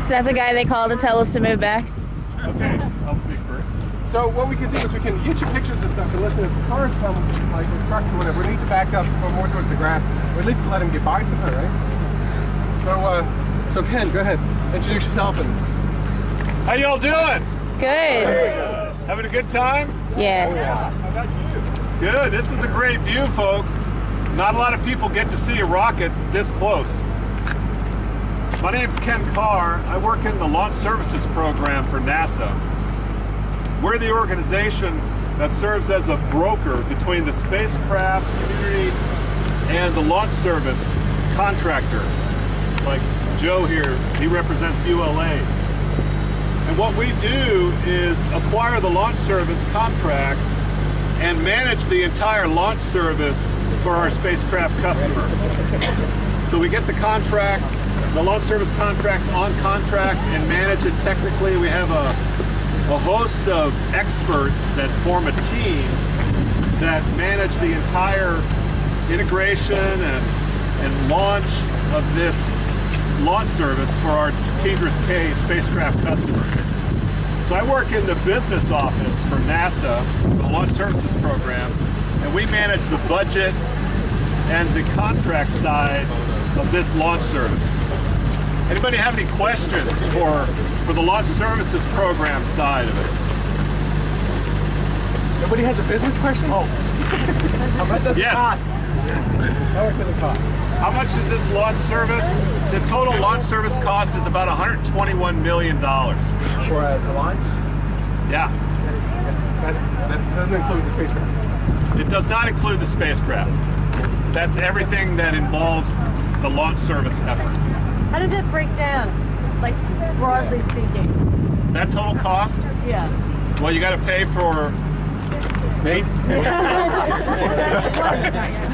Is that the guy they called to tell us to move back? Okay, I'll speak first. So what we can do is we can get you pictures and stuff, and listen, if the cars come, like with trucks or whatever, we need to back up, go more towards the grass, or at least let them get by somewhere, right? So Ken, go ahead, introduce yourself. And how y'all doing? Good. Having a good time? Yes. How about you? Good, this is a great view, folks. Not a lot of people get to see a rocket this close. My name's Ken Carr. I work in the Launch Services Program for NASA. We're the organization that serves as a broker between the spacecraft community and the launch service contractor. Like Joe here, he represents ULA. And what we do is acquire the launch service contract and manage the entire launch service for our spacecraft customer. So we get the contract, the launch service contract on contract, and manage it technically. We have a host of experts that form a team that manage the entire integration and launch of this launch service for our TDRS-K spacecraft customer. So I work in the business office for NASA, the Launch Services Program, and we manage the budget and the contract side of this launch service. Anybody have any questions for the Launch Services Program side of it? Nobody has a business question? Oh. How much does it cost? How much does it cost? How much is this launch service? The total launch service cost is about $121 million. For the launch? Yeah. That doesn't include the spacecraft. It does not include the spacecraft. That's everything that involves the launch service effort. How does it break down, like broadly speaking? That total cost? Yeah. Well, you got to pay for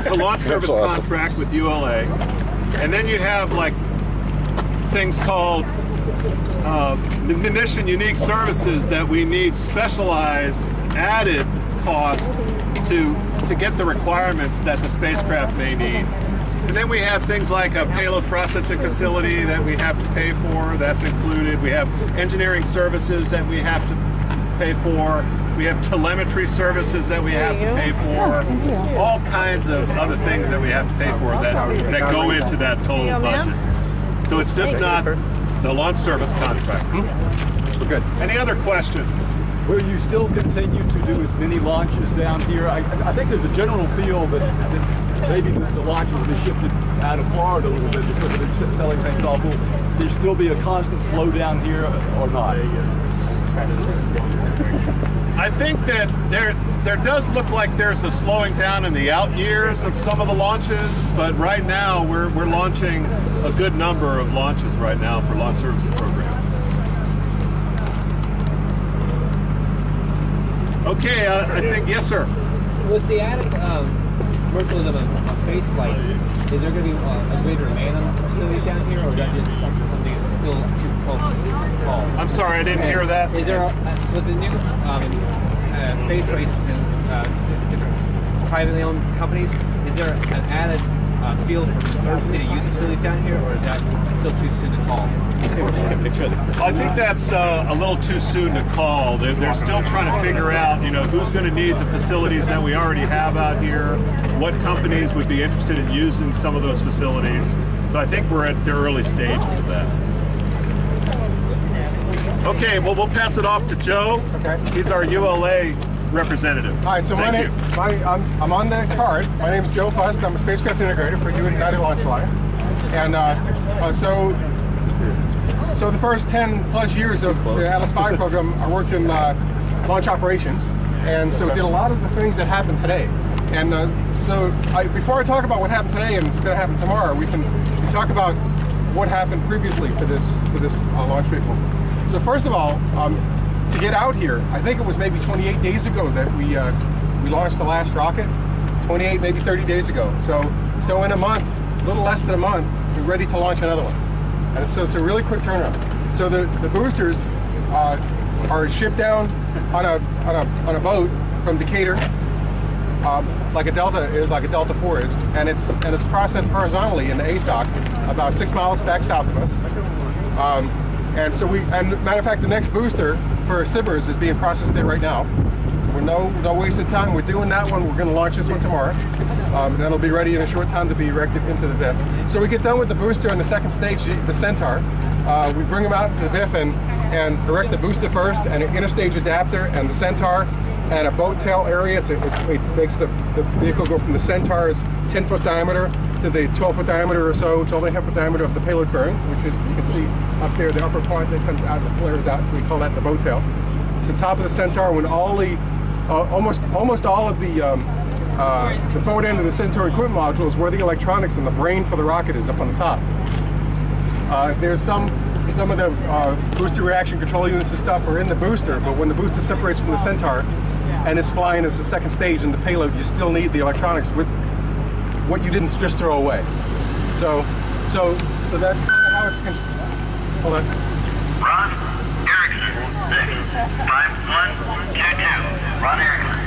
the launch service contract with ULA, and then you have like things called mission unique services that we need specialized added cost to get the requirements that the spacecraft may need. And then we have things like a payload processing facility that we have to pay for, that's included. We have engineering services that we have to pay for. We have telemetry services that we have to pay for. All kinds of other things that we have to pay for that go into that total budget. So it's just not the launch service contract. We're good. Any other questions? Will you still continue to do as many launches down here? I think there's a general feel that maybe the launches will be shifted out of Florida a little bit because of it selling things off. Will there still be a constant flow down here or not? I think that there does look like there's a slowing down in the out years of some of the launches, but right now we're launching a good number of launches right now for Launch Services Program. Okay, I think, yes sir. With the added commercialism of space flights, is there going to be a greater demand on facilities down here, or is that just something that's still too close to call? I'm sorry, I didn't hear that. Is there, with the new space flights and different privately owned companies, is there an added field for urgency to use facilities down here, or is that still too soon to call? I think that's a little too soon to call. They're still trying to figure out, who's going to need the facilities that we already have out here, what companies would be interested in using some of those facilities. So I think we're at the early stages of that. Okay, well, we'll pass it off to Joe. Okay. He's our ULA representative. All right, so I'm on the card. My name is Joe Fust. I'm a spacecraft integrator for United Launch Flyer. And so the first 10 plus years of the Atlas V program, I worked in launch operations, and so did a lot of the things that happen today. And before I talk about what happened today and what's going to happen tomorrow, we talk about what happened previously for this launch vehicle. So first of all, to get out here, I think it was maybe 28 days ago that we launched the last rocket. 28, maybe 30 days ago. So in a month, a little less than a month, we're ready to launch another one. And so it's a really quick turnaround. So the boosters are shipped down on a boat from Decatur, like a Delta is, like a Delta 4 is, and it's processed horizontally in the ASOC about 6 miles back south of us. And so matter of fact, the next booster for Sibbers is being processed there right now. We're no wasted time. We're doing that one. We're going to launch this one tomorrow. That'll be ready in a short time to be erected into the VIF. So we get done with the booster on the second stage, the Centaur. We bring them out to the VIF and erect the booster first, and an interstage adapter, and the Centaur, and a boat tail area. It makes the vehicle go from the Centaur's 10-foot diameter to the 12-foot diameter or so, 12.5-foot diameter of the payload fairing, which is, you can see up there, the upper part that comes out, that flares out. We call that the boat tail. It's the top of the Centaur when all the almost all of the forward end of the Centaur equipment module is where the electronics and the brain for the rocket is up on the top. There's some of the booster reaction control units and stuff are in the booster, but when the booster separates from the Centaur and is flying as the second stage in the payload, you still need the electronics with what you didn't just throw away. So that's kind of how it's constructed. Hold on. Ron Erickson, 65122. Ron Erickson,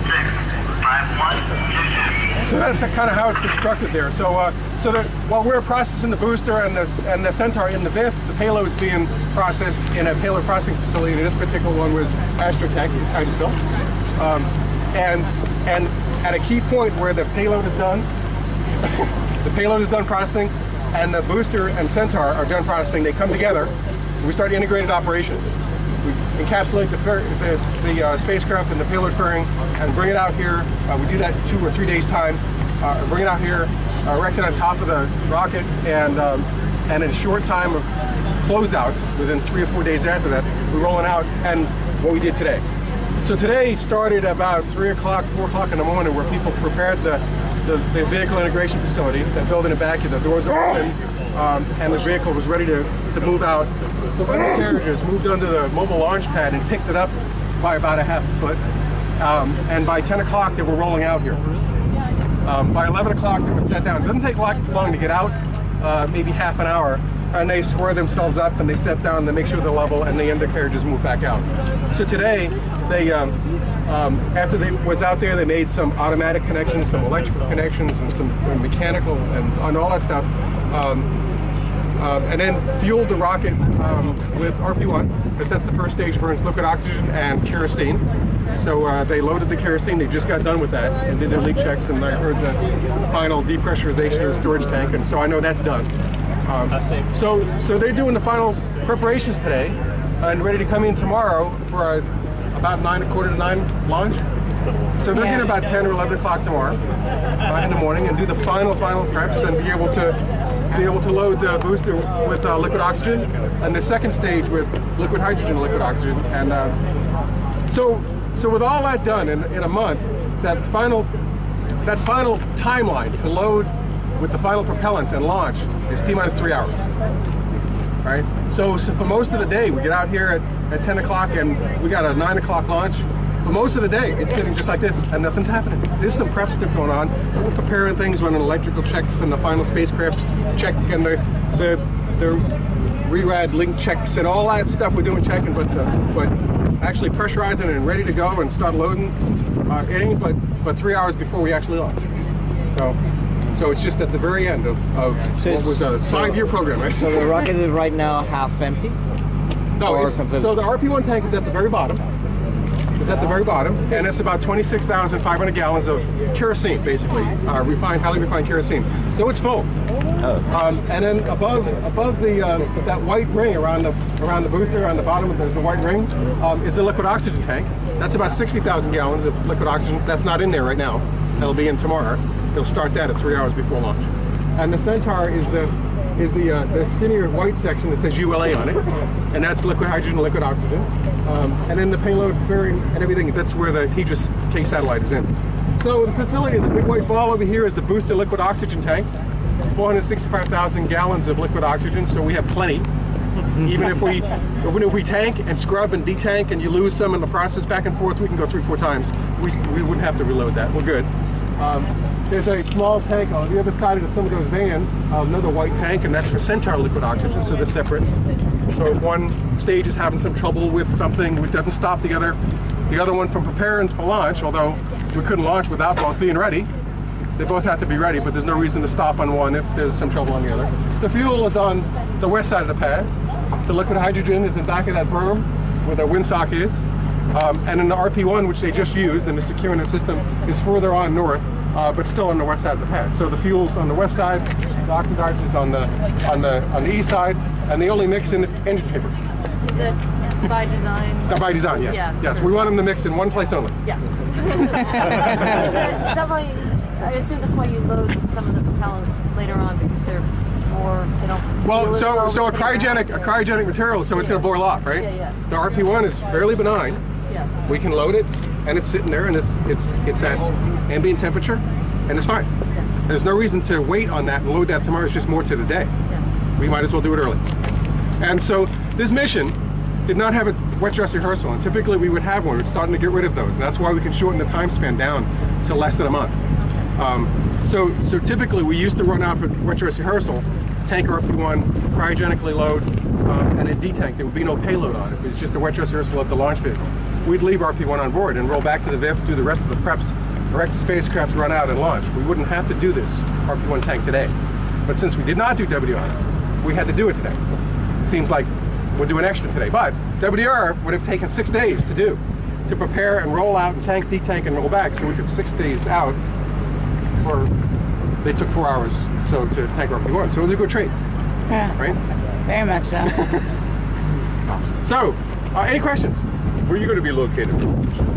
65122. So that's kind of how it's constructed there. So that while we're processing the booster and the Centaur in the VIF, the payload is being processed in a payload processing facility. And this particular one was Astrotech in Titusville. And at a key point where the payload is done, the payload is done processing, and the booster and Centaur are done processing, they come together, and we start integrated operations. We encapsulate the spacecraft and the payload fairing and bring it out here. We do that in 2 or 3 days' time. Bring it out here, erect it on top of the rocket, and in a short time of closeouts, within 3 or 4 days after that, we're rolling out, and what we did today. So today started about 3 o'clock, 4 o'clock in the morning, where people prepared the vehicle integration facility, that building in the back, the doors are open, and the vehicle was ready to move out. So undercarriages moved under the mobile launch pad and picked it up by about a half a foot. And by 10 o'clock, they were rolling out here. By 11 o'clock, they were set down. It doesn't take long to get out, maybe half an hour. And they square themselves up and they set down, they make sure they're level, and the undercarriages move back out. So today, they, after they was out there, they made some automatic connections, some electrical connections, and some mechanical, and all that stuff. And then fueled the rocket with RP-1, because that's the first stage, burns liquid oxygen and kerosene. So they loaded the kerosene, they just got done with that, and did their leak checks, and I heard the final depressurization of the storage tank, and so I know that's done. So they're doing the final preparations today, and ready to come in tomorrow for about 9, quarter to 9 launch. So they'll get about 10 or 11 o'clock tomorrow in the morning, and do the final preps, and be able to load the booster with liquid oxygen, and the second stage with liquid hydrogen and liquid oxygen. And so with all that done in a month, that final timeline to load with the final propellants and launch is T-minus 3 hours. Right? So for most of the day, we get out here at 10 o'clock and we got a 9 o'clock launch. For most of the day, it's sitting just like this and nothing's happening. There's some prep stuff going on. We're preparing things, running electrical checks and the final spacecraft check and the RERAD link checks and all that stuff we're doing checking, but actually pressurizing and ready to go and start loading, it ain't but 3 hours before we actually launch. So it's just at the very end of what was a 5-year program, right? So the rocket is right now half empty? No, so the RP-1 tank is at the very bottom. It's at the very bottom, and it's about 26,500 gallons of kerosene, basically, highly refined kerosene. So it's full. And then above the that white ring around the booster on the bottom of the white ring is the liquid oxygen tank. That's about 60,000 gallons of liquid oxygen. That's not in there right now. That'll be in tomorrow. They'll start that at 3 hours before launch. And the Centaur is the skinnier white section that says ULA on it, and that's liquid hydrogen and liquid oxygen. And then the payload fairing and everything, that's where the TDRS-K Satellite is in. So the facility, the big white ball over here is the booster liquid oxygen tank. 465,000 gallons of liquid oxygen, so we have plenty. Even if we tank and scrub and detank and you lose some in the process back and forth, we can go 3 or 4 times. We wouldn't have to reload that. We're good. There's a small tank on the other side of some of those vans, another white tank, and that's for Centaur liquid oxygen, so they're separate. So if one stage is having some trouble with something, it doesn't stop the other one from preparing for launch, although we couldn't launch without both being ready. They both have to be ready, but there's no reason to stop on one if there's some trouble on the other. The fuel is on the west side of the pad. The liquid hydrogen is in back of that berm where the windsock is. And then the RP1, which they just used in the securing the system, is further on north, but still on the west side of the pad. So the fuel's on the west side, the oxidizer is on the east side, and they only mix in engine paper. Is it by design? By design, yes. Yeah. Yes, we want them to mix in one place only. Yeah. Is that why, I assume that's why you load some of the propellants later on, because they're more, they don't. Well, so a cryogenic material, so it's going to boil off, right? Yeah. The RP1 is fairly benign. Yeah. We can load it, and it's sitting there, and it's at ambient temperature, and it's fine. Yeah. There's no reason to wait on that and load that tomorrow. It's just more to the day. Yeah. We might as well do it early. And so this mission did not have a wet dress rehearsal, and typically we would have one. We're starting to get rid of those, and that's why we can shorten the time span down to less than a month. So typically we used to run out for wet dress rehearsal, tank RP1, cryogenically load, and then detank. There would be no payload on it. It was just a wet dress rehearsal of the launch vehicle. We'd leave RP1 on board and roll back to the VIF, do the rest of the preps, direct the spacecraft, run out and launch. We wouldn't have to do this RP1 tank today. But since we did not do WR, we had to do it today. It seems like we'll do an extra today, but WR would have taken 6 days to do, to prepare and roll out and tank, detank, and roll back. So we took 6 days out, or they took 4 hours so to tank RP1. So it was a good trade, Yeah, right? very much so. Awesome. So, any questions? Where are you going to be located?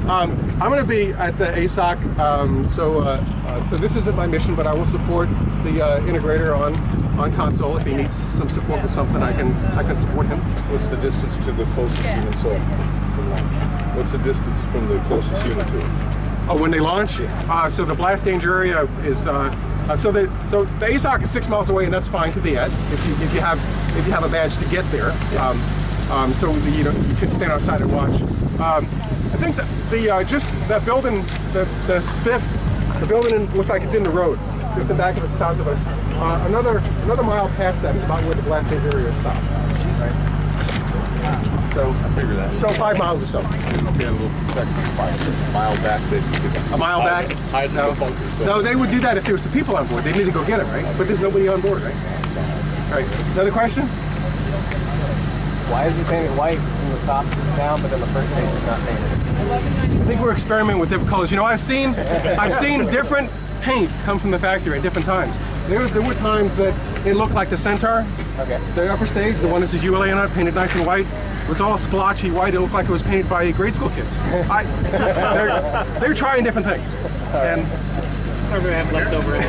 I'm going to be at the ASOC. So this isn't my mission, but I will support the integrator on console. If he needs some support with something, I can support him. What's the distance to the closest human soul from launch? What's the distance from the closest human to it? Oh, when they launch? So the blast danger area is so the ASOC is 6 miles away, and that's fine to be at if you have a badge to get there. So you can stand outside and watch. I think just that building, the spiff, the building looks like it's in the road, just in back of the south of us. Another mile past that is about where the blast danger area stops. Right? So I figure that. So 5 miles or so. Okay, a little section, a mile back. A mile back? Hide No. the bunker. So. No, they would do that if there was some people on board. They need to go get it, right? But there's nobody on board, right? Right. Another question? Why is it painted white from the top down, but then the first page is not painted? I think we're experimenting with different colors. You know, I've seen different paint come from the factory at different times. There were times that it looked like the Centaur. Okay. The upper stage, the one that says ULA on it, painted nice and white. It was all splotchy white. It looked like it was painted by grade school kids. They're trying different things. And Probably have leftover in the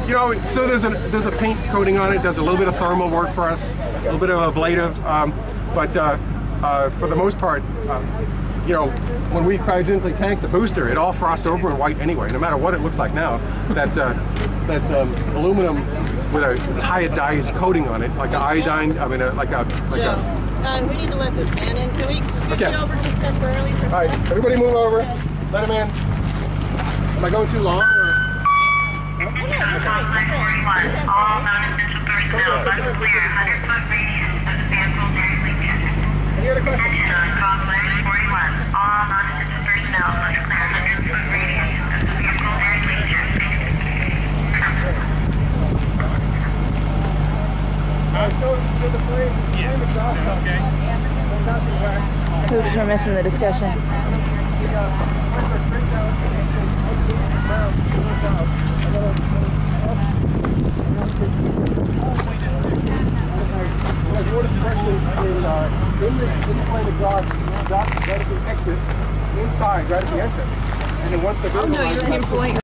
you know, so there's a paint coating on it. Does a little bit of thermal work for us, a little bit of ablative, but for the most part, you know, when we cryogenically tank the booster, it all frosts over in white anyway. No matter what it looks like now, that aluminum with a iodized coating on it, like an iodine. I mean, we need to let this man in. Can we switch Okay. it over just temporarily? All right, everybody move over. Let him in. Am I going too long? Or? All non-essential personnel must clear 100-foot radius of the vehicle during weekend. Any other questions? Attention on Complex 41. All non-essential personnel must clear 100-foot radius of the vehicle during weekend. So the plane exhaust okay? Oops, we're missing the discussion. Water suppression in the plane exhaust, right at the exit, inside, right at the entrance. And then once the Oh no, you're looking for